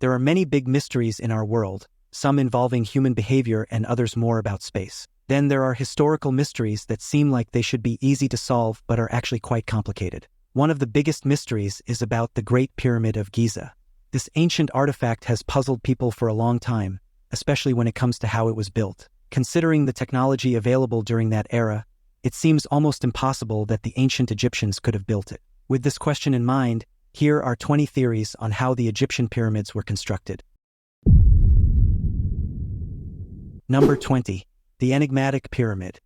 There are many big mysteries in our world, some involving human behavior and others more about space. Then there are historical mysteries that seem like they should be easy to solve but are actually quite complicated. One of the biggest mysteries is about the Great Pyramid of Giza. This ancient artifact has puzzled people for a long time, especially when it comes to how it was built. Considering the technology available during that era, it seems almost impossible that the ancient Egyptians could have built it. With this question in mind, here are 20 theories on how the Egyptian pyramids were constructed. Number 20. The enigmatic pyramid.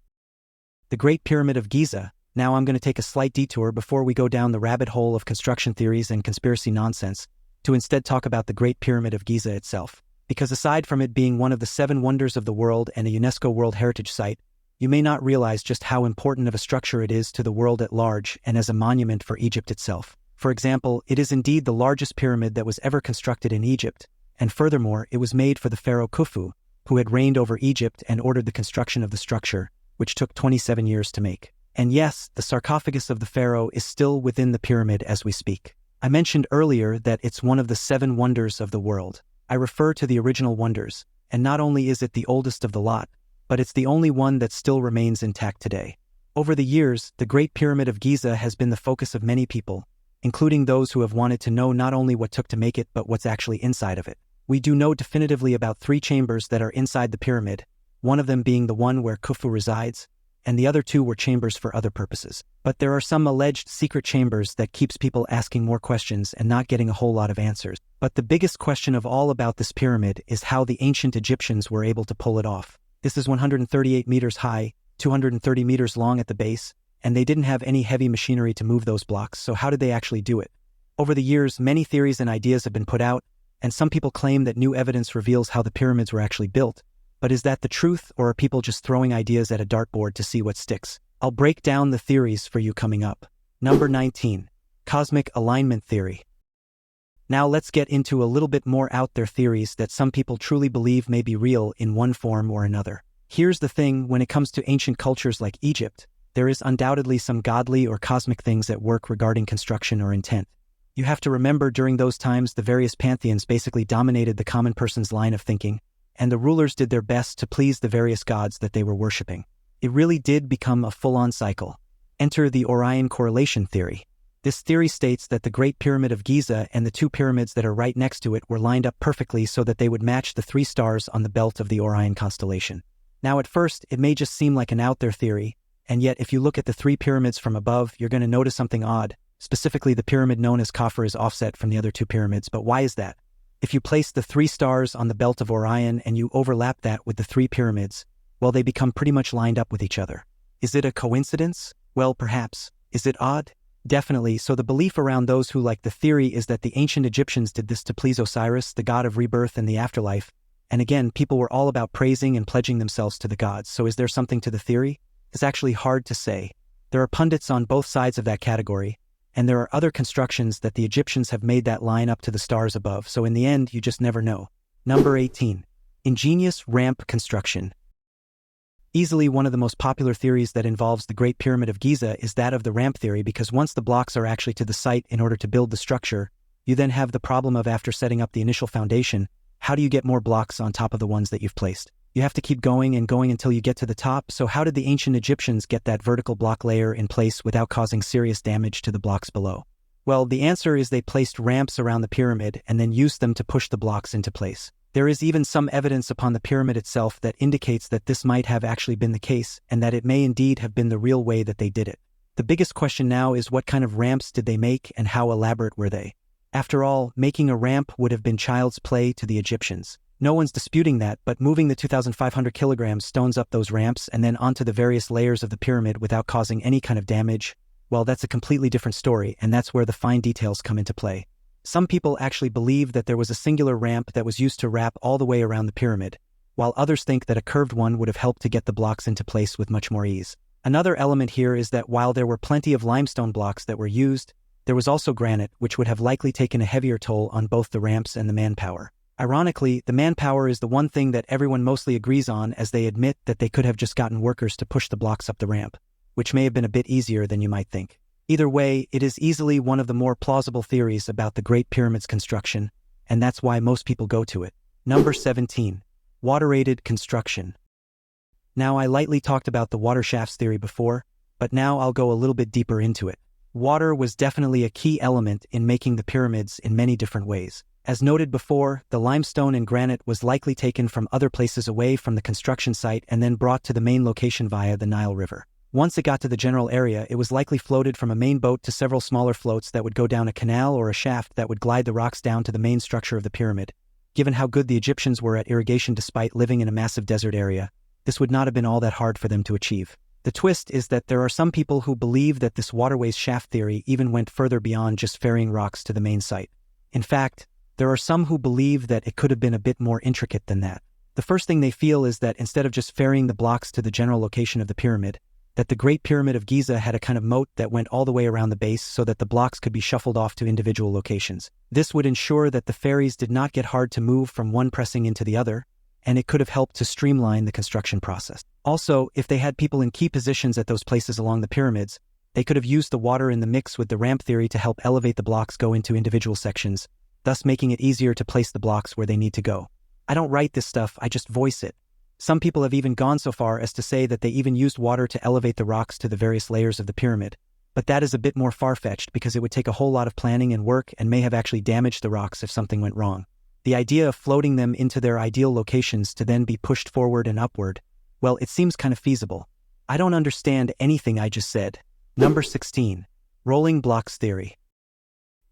The Great Pyramid of Giza. Now I'm going to take a slight detour before we go down the rabbit hole of construction theories and conspiracy nonsense, to instead talk about the Great Pyramid of Giza itself. Because aside from it being one of the 7 wonders of the world and a UNESCO World Heritage Site, you may not realize just how important of a structure it is to the world at large and as a monument for Egypt itself. For example, it is indeed the largest pyramid that was ever constructed in Egypt, and furthermore, it was made for the pharaoh Khufu, who had reigned over Egypt and ordered the construction of the structure, which took 27 years to make. And yes, the sarcophagus of the pharaoh is still within the pyramid as we speak. I mentioned earlier that it's one of the 7 wonders of the world. I refer to the original wonders, and not only is it the oldest of the lot, but it's the only one that still remains intact today. Over the years, the Great Pyramid of Giza has been the focus of many people, including those who have wanted to know not only what took to make it but what's actually inside of it. We do know definitively about 3 chambers that are inside the pyramid, one of them being the one where Khufu resides, and the other 2 were chambers for other purposes. But there are some alleged secret chambers that keeps people asking more questions and not getting a whole lot of answers. But the biggest question of all about this pyramid is how the ancient Egyptians were able to pull it off. This is 138 meters high, 230 meters long at the base, and they didn't have any heavy machinery to move those blocks, so how did they actually do it? Over the years, many theories and ideas have been put out, and some people claim that new evidence reveals how the pyramids were actually built. But is that the truth, or are people just throwing ideas at a dartboard to see what sticks? I'll break down the theories for you coming up. Number 19. Cosmic alignment theory. Now let's get into a little bit more out there theories that some people truly believe may be real in one form or another. Here's the thing, when it comes to ancient cultures like Egypt, there is undoubtedly some godly or cosmic things at work regarding construction or intent. You have to remember during those times the various pantheons basically dominated the common person's line of thinking, and the rulers did their best to please the various gods that they were worshipping. It really did become a full-on cycle. Enter the Orion correlation theory. This theory states that the Great Pyramid of Giza and the 2 pyramids that are right next to it were lined up perfectly so that they would match the 3 stars on the belt of the Orion constellation. Now at first, it may just seem like an out there theory, and yet if you look at the 3 pyramids from above, you're going to notice something odd. Specifically, the pyramid known as Khafre is offset from the other 2 pyramids, but why is that? If you place the 3 stars on the belt of Orion and you overlap that with the 3 pyramids, well, they become pretty much lined up with each other. Is it a coincidence? Well, perhaps. Is it odd? Definitely. So the belief around those who like the theory is that the ancient Egyptians did this to please Osiris, the god of rebirth and the afterlife. And again, people were all about praising and pledging themselves to the gods. So is there something to the theory? It's actually hard to say. There are pundits on both sides of that category, and there are other constructions that the Egyptians have made that line up to the stars above, so in the end, you just never know. Number 18. Ingenious ramp construction. Easily one of the most popular theories that involves the Great Pyramid of Giza is that of the ramp theory, because once the blocks are actually to the site in order to build the structure, you then have the problem of, after setting up the initial foundation, how do you get more blocks on top of the ones that you've placed? You have to keep going and going until you get to the top, so how did the ancient Egyptians get that vertical block layer in place without causing serious damage to the blocks below? Well, the answer is they placed ramps around the pyramid and then used them to push the blocks into place. There is even some evidence upon the pyramid itself that indicates that this might have actually been the case and that it may indeed have been the real way that they did it. The biggest question now is, what kind of ramps did they make and how elaborate were they? After all, making a ramp would have been child's play to the Egyptians. No one's disputing that, but moving the 2,500 kilograms stones up those ramps and then onto the various layers of the pyramid without causing any kind of damage, well, that's a completely different story, and that's where the fine details come into play. Some people actually believe that there was a singular ramp that was used to wrap all the way around the pyramid, while others think that a curved one would have helped to get the blocks into place with much more ease. Another element here is that while there were plenty of limestone blocks that were used, there was also granite, which would have likely taken a heavier toll on both the ramps and the manpower. Ironically, the manpower is the one thing that everyone mostly agrees on, as they admit that they could have just gotten workers to push the blocks up the ramp, which may have been a bit easier than you might think. Either way, it is easily one of the more plausible theories about the Great Pyramid's construction, and that's why most people go to it. Number 17. Water-aided construction. Now, I lightly talked about the water shafts theory before, but now I'll go a little bit deeper into it. Water was definitely a key element in making the pyramids in many different ways. As noted before, the limestone and granite was likely taken from other places away from the construction site and then brought to the main location via the Nile River. Once it got to the general area, it was likely floated from a main boat to several smaller floats that would go down a canal or a shaft that would glide the rocks down to the main structure of the pyramid. Given how good the Egyptians were at irrigation despite living in a massive desert area, this would not have been all that hard for them to achieve. The twist is that there are some people who believe that this waterways shaft theory even went further beyond just ferrying rocks to the main site. In fact, there are some who believe that it could have been a bit more intricate than that. The first thing they feel is that instead of just ferrying the blocks to the general location of the pyramid, that the Great Pyramid of Giza had a kind of moat that went all the way around the base so that the blocks could be shuffled off to individual locations. This would ensure that the ferries did not get hard to move from one pressing into the other, and it could have helped to streamline the construction process. Also, if they had people in key positions at those places along the pyramids, they could have used the water in the mix with the ramp theory to help elevate the blocks go into individual sections, thus making it easier to place the blocks where they need to go. I don't write this stuff, I just voice it. Some people have even gone so far as to say that they even used water to elevate the rocks to the various layers of the pyramid, but that is a bit more far-fetched because it would take a whole lot of planning and work and may have actually damaged the rocks if something went wrong. The idea of floating them into their ideal locations to then be pushed forward and upward, well, it seems kind of feasible. I don't understand anything I just said. Number 16. Rolling blocks theory.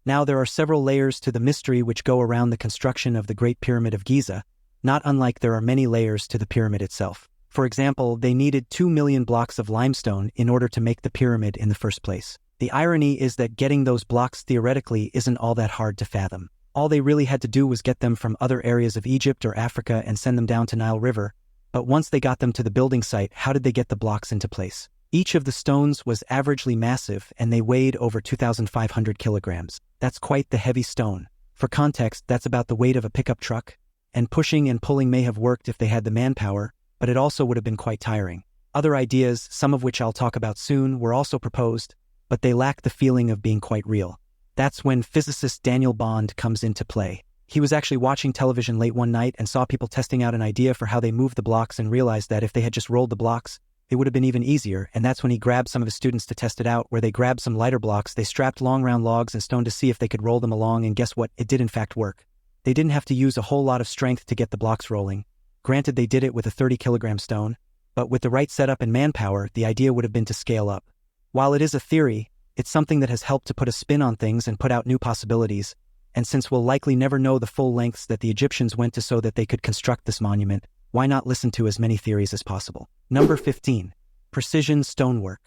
Now, there are several layers to the mystery which go around the construction of the Great Pyramid of Giza, not unlike there are many layers to the pyramid itself. For example, they needed 2 million blocks of limestone in order to make the pyramid in the first place. The irony is that getting those blocks theoretically isn't all that hard to fathom. All they really had to do was get them from other areas of Egypt or Africa and send them down to Nile River, but once they got them to the building site, how did they get the blocks into place? Each of the stones was averagely massive and they weighed over 2,500 kilograms. That's quite the heavy stone. For context, that's about the weight of a pickup truck, and pushing and pulling may have worked if they had the manpower, but it also would have been quite tiring. Other ideas, some of which I'll talk about soon, were also proposed, but they lack the feeling of being quite real. That's when physicist Daniel Bond comes into play. He was actually watching television late one night and saw people testing out an idea for how they moved the blocks and realized that if they had just rolled the blocks, it would have been even easier, and that's when he grabbed some of his students to test it out, where they grabbed some lighter blocks, they strapped long round logs and stone to see if they could roll them along, and guess what? It did in fact work. They didn't have to use a whole lot of strength to get the blocks rolling. Granted, they did it with a 30-kilogram stone, but with the right setup and manpower, the idea would have been to scale up. While it is a theory, it's something that has helped to put a spin on things and put out new possibilities, and since we'll likely never know the full lengths that the Egyptians went to so that they could construct this monument, why not listen to as many theories as possible? Number 15. Precision stonework.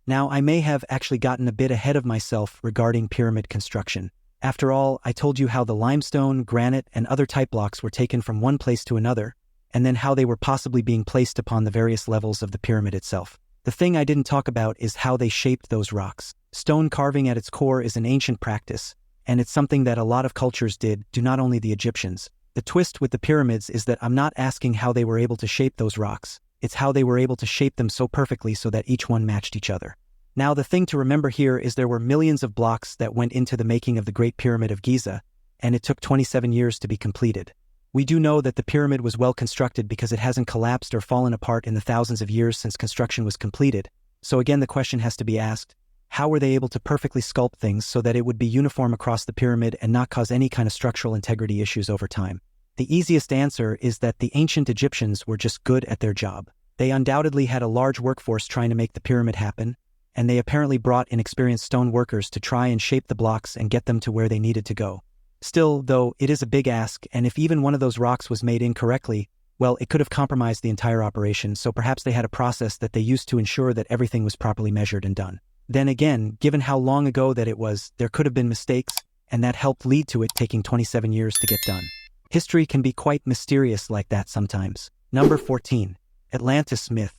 Now, I may have actually gotten a bit ahead of myself regarding pyramid construction. After all, I told you how the limestone, granite, and other type blocks were taken from one place to another, and then how they were possibly being placed upon the various levels of the pyramid itself. The thing I didn't talk about is how they shaped those rocks. Stone carving at its core is an ancient practice, and it's something that a lot of cultures did, not only the Egyptians. The twist with the pyramids is that I'm not asking how they were able to shape those rocks. It's how they were able to shape them so perfectly so that each one matched each other. Now, the thing to remember here is there were millions of blocks that went into the making of the Great Pyramid of Giza, and it took 27 years to be completed. We do know that the pyramid was well constructed because it hasn't collapsed or fallen apart in the thousands of years since construction was completed. So again, the question has to be asked, how were they able to perfectly sculpt things so that it would be uniform across the pyramid and not cause any kind of structural integrity issues over time? The easiest answer is that the ancient Egyptians were just good at their job. They undoubtedly had a large workforce trying to make the pyramid happen, and they apparently brought in experienced stone workers to try and shape the blocks and get them to where they needed to go. Still, though, it is a big ask, and if even one of those rocks was made incorrectly, well, it could have compromised the entire operation, so perhaps they had a process that they used to ensure that everything was properly measured and done. Then again, given how long ago that it was, there could have been mistakes, and that helped lead to it taking 27 years to get done. History can be quite mysterious like that sometimes. Number 14. Atlantis myth.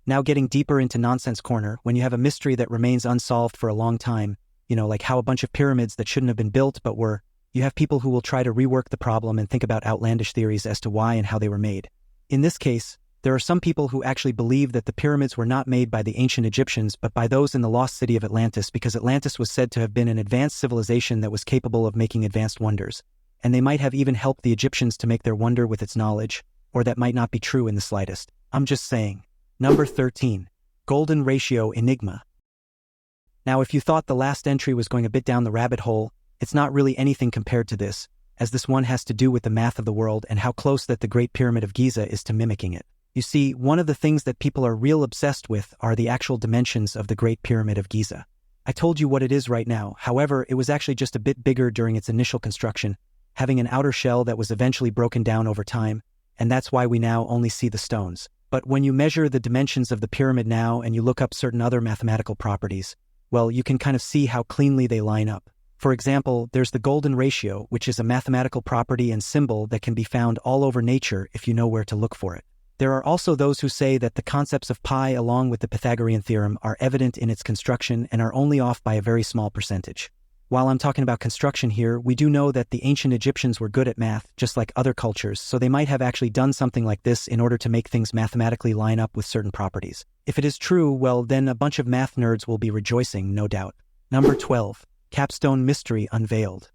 Now getting deeper into Nonsense Corner, when you have a mystery that remains unsolved for a long time, like how a bunch of pyramids that shouldn't have been built but were, you have people who will try to rework the problem and think about outlandish theories as to why and how they were made. In this case, There are some people who actually believe that the pyramids were not made by the ancient Egyptians but by those in the lost city of Atlantis, because Atlantis was said to have been an advanced civilization that was capable of making advanced wonders, and they might have even helped the Egyptians to make their wonder with its knowledge, or that might not be true in the slightest. I'm just saying. Number 13. Golden ratio enigma. Now, if you thought the last entry was going a bit down the rabbit hole, it's not really anything compared to this, as this one has to do with the math of the world and how close that the Great Pyramid of Giza is to mimicking it. You see, one of the things that people are real obsessed with are the actual dimensions of the Great Pyramid of Giza. I told you what it is right now, however, it was actually just a bit bigger during its initial construction, having an outer shell that was eventually broken down over time, and that's why we now only see the stones. But when you measure the dimensions of the pyramid now and you look up certain other mathematical properties, well, you can kind of see how cleanly they line up. For example, there's the golden ratio, which is a mathematical property and symbol that can be found all over nature if you know where to look for it. There are also those who say that the concepts of pi along with the Pythagorean theorem are evident in its construction and are only off by a very small percentage. While I'm talking about construction here, we do know that the ancient Egyptians were good at math, just like other cultures, so they might have actually done something like this in order to make things mathematically line up with certain properties. If it is true, well, then a bunch of math nerds will be rejoicing, no doubt. Number 12. Capstone mystery unveiled.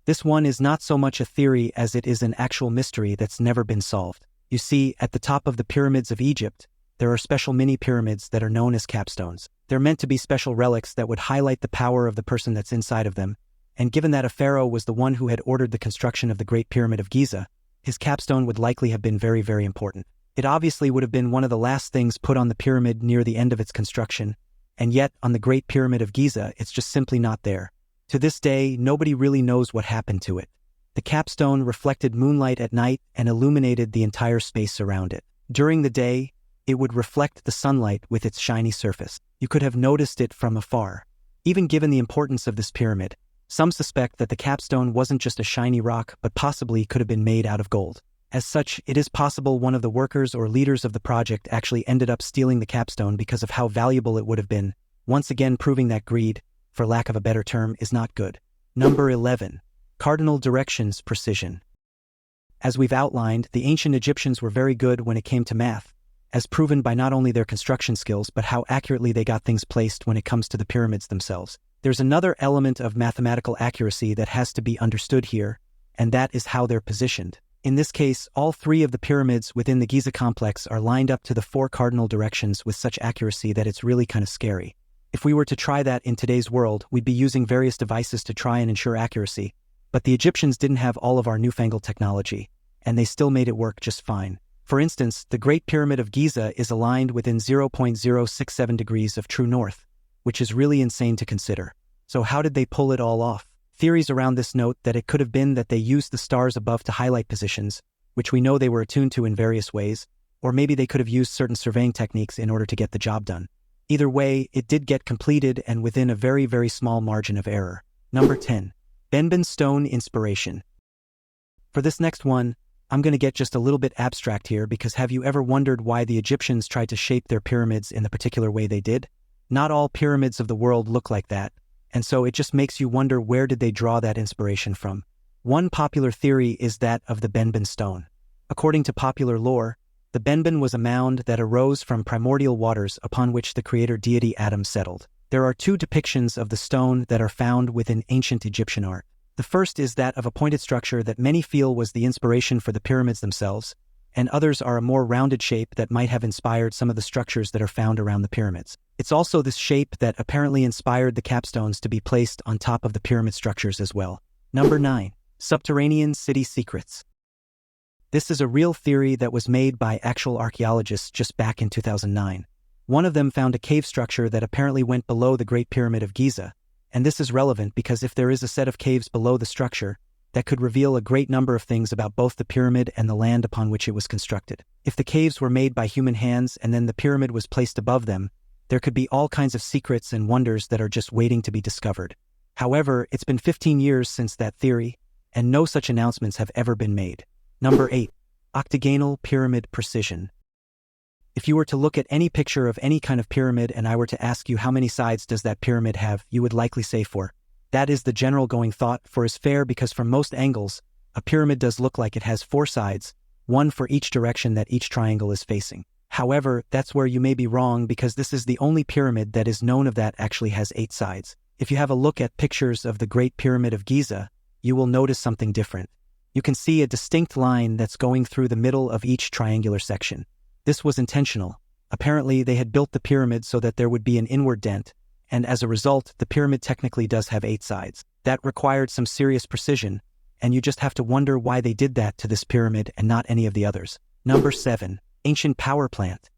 This one is not so much a theory as it is an actual mystery that's never been solved. You see, at the top of the pyramids of Egypt, there are special mini-pyramids that are known as capstones. They're meant to be special relics that would highlight the power of the person that's inside of them, and given that a pharaoh was the one who had ordered the construction of the Great Pyramid of Giza, his capstone would likely have been very, very important. It obviously would have been one of the last things put on the pyramid near the end of its construction, and yet, on the Great Pyramid of Giza, it's just simply not there. To this day, nobody really knows what happened to it. The capstone reflected moonlight at night and illuminated the entire space around it. During the day, it would reflect the sunlight with its shiny surface. You could have noticed it from afar. Even given the importance of this pyramid, some suspect that the capstone wasn't just a shiny rock, but possibly could have been made out of gold. As such, it is possible one of the workers or leaders of the project actually ended up stealing the capstone because of how valuable it would have been, once again proving that greed, for lack of a better term, is not good. Number 11. Cardinal directions precision. As we've outlined, the ancient Egyptians were very good when it came to math, as proven by not only their construction skills but how accurately they got things placed when it comes to the pyramids themselves. There's another element of mathematical accuracy that has to be understood here, and that is how they're positioned. In this case, all three of the pyramids within the Giza complex are lined up to the 4 cardinal directions with such accuracy that it's really kind of scary. If we were to try that in today's world, we'd be using various devices to try and ensure accuracy, but the Egyptians didn't have all of our newfangled technology, and they still made it work just fine. For instance, the Great Pyramid of Giza is aligned within 0.067 degrees of true north, which is really insane to consider. So how did they pull it all off? Theories around this note that it could have been that they used the stars above to highlight positions, which we know they were attuned to in various ways, or maybe they could have used certain surveying techniques in order to get the job done. Either way, it did get completed and within a very, very small margin of error. Number 10. Benben stone inspiration. For this next one, I'm going to get just a little bit abstract here because have you ever wondered why the Egyptians tried to shape their pyramids in the particular way they did? Not all pyramids of the world look like that, and so it just makes you wonder where did they draw that inspiration from. One popular theory is that of the Benben stone. According to popular lore, the Benben was a mound that arose from primordial waters upon which the creator deity Adam settled. There are 2 depictions of the stone that are found within ancient Egyptian art. The first is that of a pointed structure that many feel was the inspiration for the pyramids themselves, and others are a more rounded shape that might have inspired some of the structures that are found around the pyramids. It's also this shape that apparently inspired the capstones to be placed on top of the pyramid structures as well. Number 9. Subterranean city secrets. This is a real theory that was made by actual archaeologists just back in 2009. One of them found a cave structure that apparently went below the Great Pyramid of Giza, and this is relevant because if there is a set of caves below the structure, that could reveal a great number of things about both the pyramid and the land upon which it was constructed. If the caves were made by human hands and then the pyramid was placed above them, there could be all kinds of secrets and wonders that are just waiting to be discovered. However, it's been 15 years since that theory, and no such announcements have ever been made. Number 8. Octagonal pyramid precision. If you were to look at any picture of any kind of pyramid and I were to ask you how many sides does that pyramid have, you would likely say 4. That is the general going thought, 4 is fair because from most angles, a pyramid does look like it has 4 sides, one for each direction that each triangle is facing. However, that's where you may be wrong because this is the only pyramid that is known of that actually has 8 sides. If you have a look at pictures of the Great Pyramid of Giza, you will notice something different. You can see a distinct line that's going through the middle of each triangular section. This was intentional. Apparently, they had built the pyramid so that there would be an inward dent, and as a result, the pyramid technically does have 8 sides. That required some serious precision, and you just have to wonder why they did that to this pyramid and not any of the others. Number 7. Ancient power plant.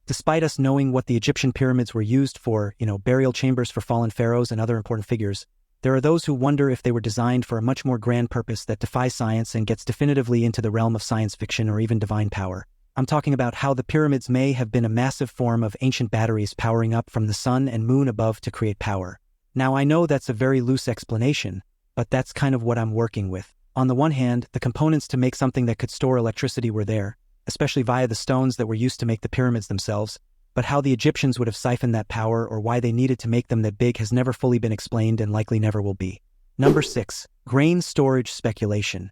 Despite us knowing what the Egyptian pyramids were used for, burial chambers for fallen pharaohs and other important figures, there are those who wonder if they were designed for a much more grand purpose that defies science and gets definitively into the realm of science fiction or even divine power. I'm talking about how the pyramids may have been a massive form of ancient batteries powering up from the sun and moon above to create power. Now, I know that's a very loose explanation, but that's kind of what I'm working with. On the one hand, the components to make something that could store electricity were there, especially via the stones that were used to make the pyramids themselves, but how the Egyptians would have siphoned that power or why they needed to make them that big has never fully been explained and likely never will be. Number 6. Grain storage speculation.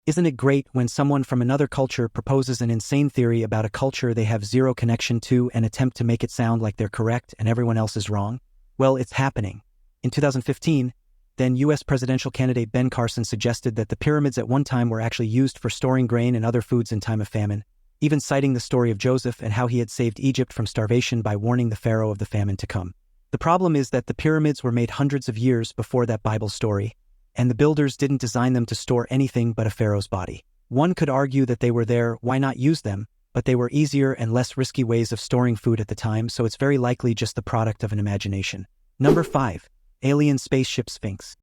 Isn't it great when someone from another culture proposes an insane theory about a culture they have zero connection to and attempt to make it sound like they're correct and everyone else is wrong? Well, it's happening. In 2015, then U.S. presidential candidate Ben Carson suggested that the pyramids at one time were actually used for storing grain and other foods in time of famine, even citing the story of Joseph and how he had saved Egypt from starvation by warning the pharaoh of the famine to come. The problem is that the pyramids were made hundreds of years before that Bible story, and the builders didn't design them to store anything but a pharaoh's body. One could argue that they were there, why not use them, but they were easier and less risky ways of storing food at the time, so it's very likely just the product of an imagination. Number 5. Alien spaceship Sphinx.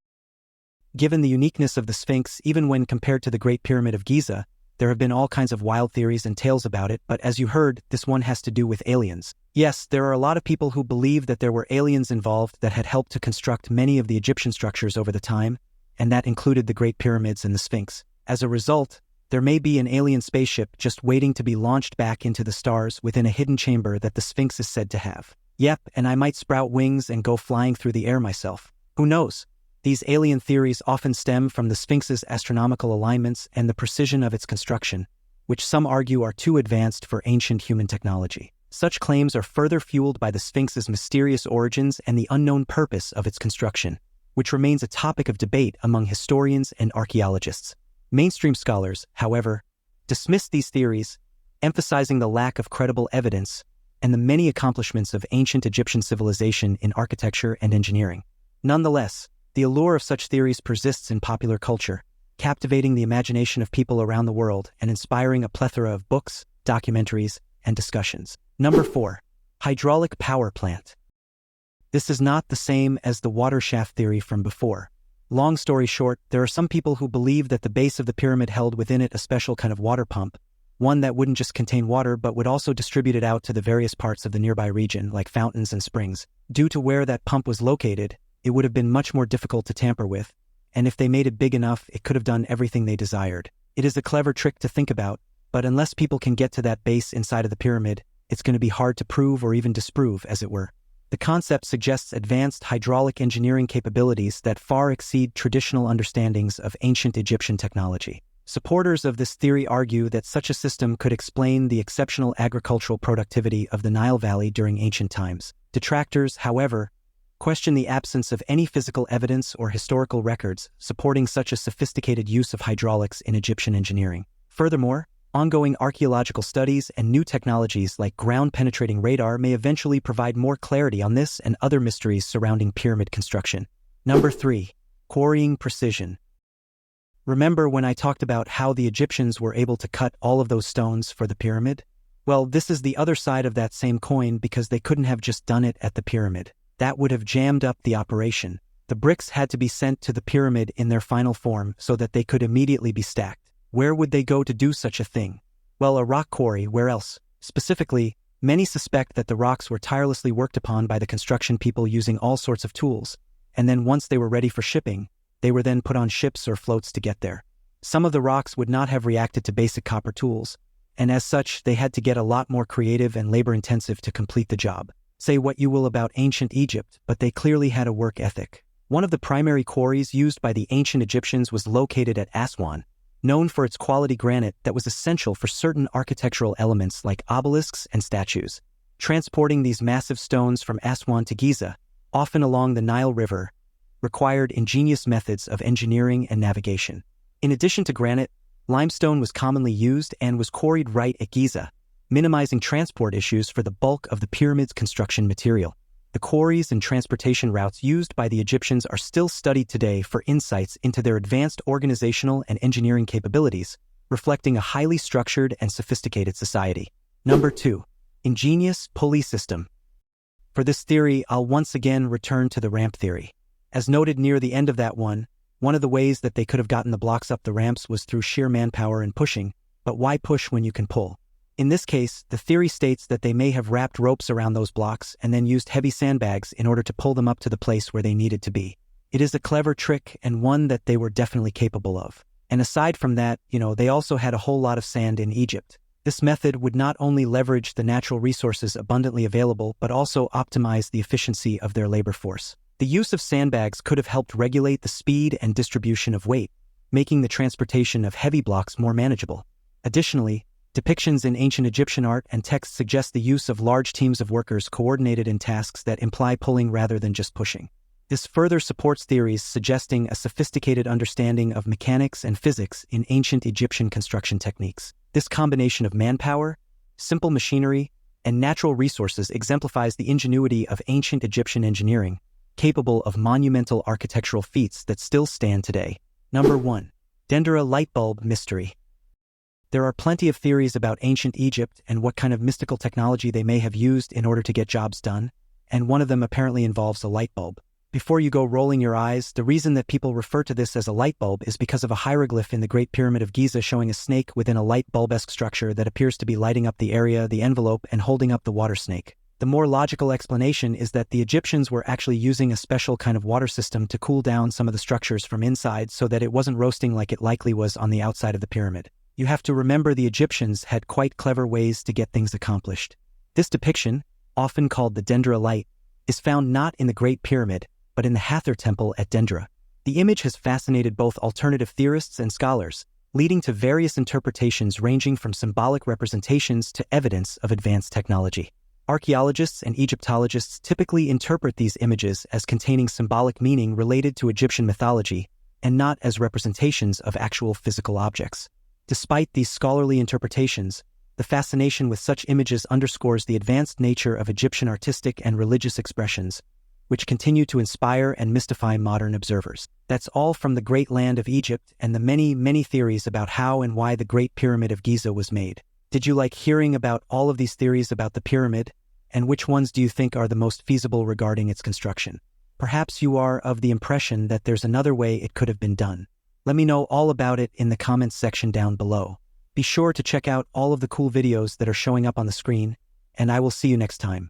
Given the uniqueness of the Sphinx, even when compared to the Great Pyramid of Giza, there have been all kinds of wild theories and tales about it, but as you heard, this one has to do with aliens. Yes, there are a lot of people who believe that there were aliens involved that had helped to construct many of the Egyptian structures over the time, and that included the Great Pyramids and the Sphinx. As a result, there may be an alien spaceship just waiting to be launched back into the stars within a hidden chamber that the Sphinx is said to have. Yep, and I might sprout wings and go flying through the air myself. Who knows? These alien theories often stem from the Sphinx's astronomical alignments and the precision of its construction, which some argue are too advanced for ancient human technology. Such claims are further fueled by the Sphinx's mysterious origins and the unknown purpose of its construction, which remains a topic of debate among historians and archaeologists. Mainstream scholars, however, dismiss these theories, emphasizing the lack of credible evidence and the many accomplishments of ancient Egyptian civilization in architecture and engineering. Nonetheless, the allure of such theories persists in popular culture, captivating the imagination of people around the world and inspiring a plethora of books, documentaries, and discussions. Number 4. Hydraulic power plant. This is not the same as the water shaft theory from before. Long story short, there are some people who believe that the base of the pyramid held within it a special kind of water pump, one that wouldn't just contain water but would also distribute it out to the various parts of the nearby region, like fountains and springs. Due to where that pump was located, it would have been much more difficult to tamper with, and if they made it big enough, it could have done everything they desired. It is a clever trick to think about, but unless people can get to that base inside of the pyramid, it's going to be hard to prove or even disprove, as it were. The concept suggests advanced hydraulic engineering capabilities that far exceed traditional understandings of ancient Egyptian technology. Supporters of this theory argue that such a system could explain the exceptional agricultural productivity of the Nile Valley during ancient times. Detractors, however, question the absence of any physical evidence or historical records supporting such a sophisticated use of hydraulics in Egyptian engineering. Furthermore, ongoing archaeological studies and new technologies like ground-penetrating radar may eventually provide more clarity on this and other mysteries surrounding pyramid construction. Number 3. Quarrying precision. Remember when I talked about how the Egyptians were able to cut all of those stones for the pyramid? Well, this is the other side of that same coin because they couldn't have just done it at the pyramid. That would have jammed up the operation. The bricks had to be sent to the pyramid in their final form so that they could immediately be stacked. Where would they go to do such a thing? Well, a rock quarry, where else? Specifically, many suspect that the rocks were tirelessly worked upon by the construction people using all sorts of tools, and then once they were ready for shipping, they were then put on ships or floats to get there. Some of the rocks would not have reacted to basic copper tools, and as such, they had to get a lot more creative and labor-intensive to complete the job. Say what you will about ancient Egypt, but they clearly had a work ethic. One of the primary quarries used by the ancient Egyptians was located at Aswan, known for its quality granite that was essential for certain architectural elements like obelisks and statues. Transporting these massive stones from Aswan to Giza, often along the Nile River, required ingenious methods of engineering and navigation. In addition to granite, limestone was commonly used and was quarried right at Giza, minimizing transport issues for the bulk of the pyramid's construction material. The quarries and transportation routes used by the Egyptians are still studied today for insights into their advanced organizational and engineering capabilities, reflecting a highly structured and sophisticated society. Number 2. Ingenious pulley system. For this theory, I'll once again return to the ramp theory. As noted near the end of that one of the ways that they could have gotten the blocks up the ramps was through sheer manpower and pushing, but why push when you can pull? In this case, the theory states that they may have wrapped ropes around those blocks and then used heavy sandbags in order to pull them up to the place where they needed to be. It is a clever trick and one that they were definitely capable of. And aside from that, they also had a whole lot of sand in Egypt. This method would not only leverage the natural resources abundantly available, but also optimize the efficiency of their labor force. The use of sandbags could have helped regulate the speed and distribution of weight, making the transportation of heavy blocks more manageable. Additionally, depictions in ancient Egyptian art and texts suggest the use of large teams of workers coordinated in tasks that imply pulling rather than just pushing. This further supports theories suggesting a sophisticated understanding of mechanics and physics in ancient Egyptian construction techniques. This combination of manpower, simple machinery, and natural resources exemplifies the ingenuity of ancient Egyptian engineering, capable of monumental architectural feats that still stand today. Number 1. Dendera light bulb mystery. There are plenty of theories about ancient Egypt and what kind of mystical technology they may have used in order to get jobs done, and one of them apparently involves a light bulb. Before you go rolling your eyes, the reason that people refer to this as a light bulb is because of a hieroglyph in the Great Pyramid of Giza showing a snake within a light bulb-esque structure that appears to be lighting up the area, the envelope, and holding up the water snake. The more logical explanation is that the Egyptians were actually using a special kind of water system to cool down some of the structures from inside so that it wasn't roasting like it likely was on the outside of the pyramid. You have to remember the Egyptians had quite clever ways to get things accomplished. This depiction, often called the Dendera light, is found not in the Great Pyramid, but in the Hathor Temple at Dendera. The image has fascinated both alternative theorists and scholars, leading to various interpretations ranging from symbolic representations to evidence of advanced technology. Archaeologists and Egyptologists typically interpret these images as containing symbolic meaning related to Egyptian mythology and not as representations of actual physical objects. Despite these scholarly interpretations, the fascination with such images underscores the advanced nature of Egyptian artistic and religious expressions, which continue to inspire and mystify modern observers. That's all from the great land of Egypt and the many, many theories about how and why the Great Pyramid of Giza was made. Did you like hearing about all of these theories about the pyramid? And which ones do you think are the most feasible regarding its construction? Perhaps you are of the impression that there's another way it could have been done. Let me know all about it in the comments section down below. Be sure to check out all of the cool videos that are showing up on the screen, and I will see you next time.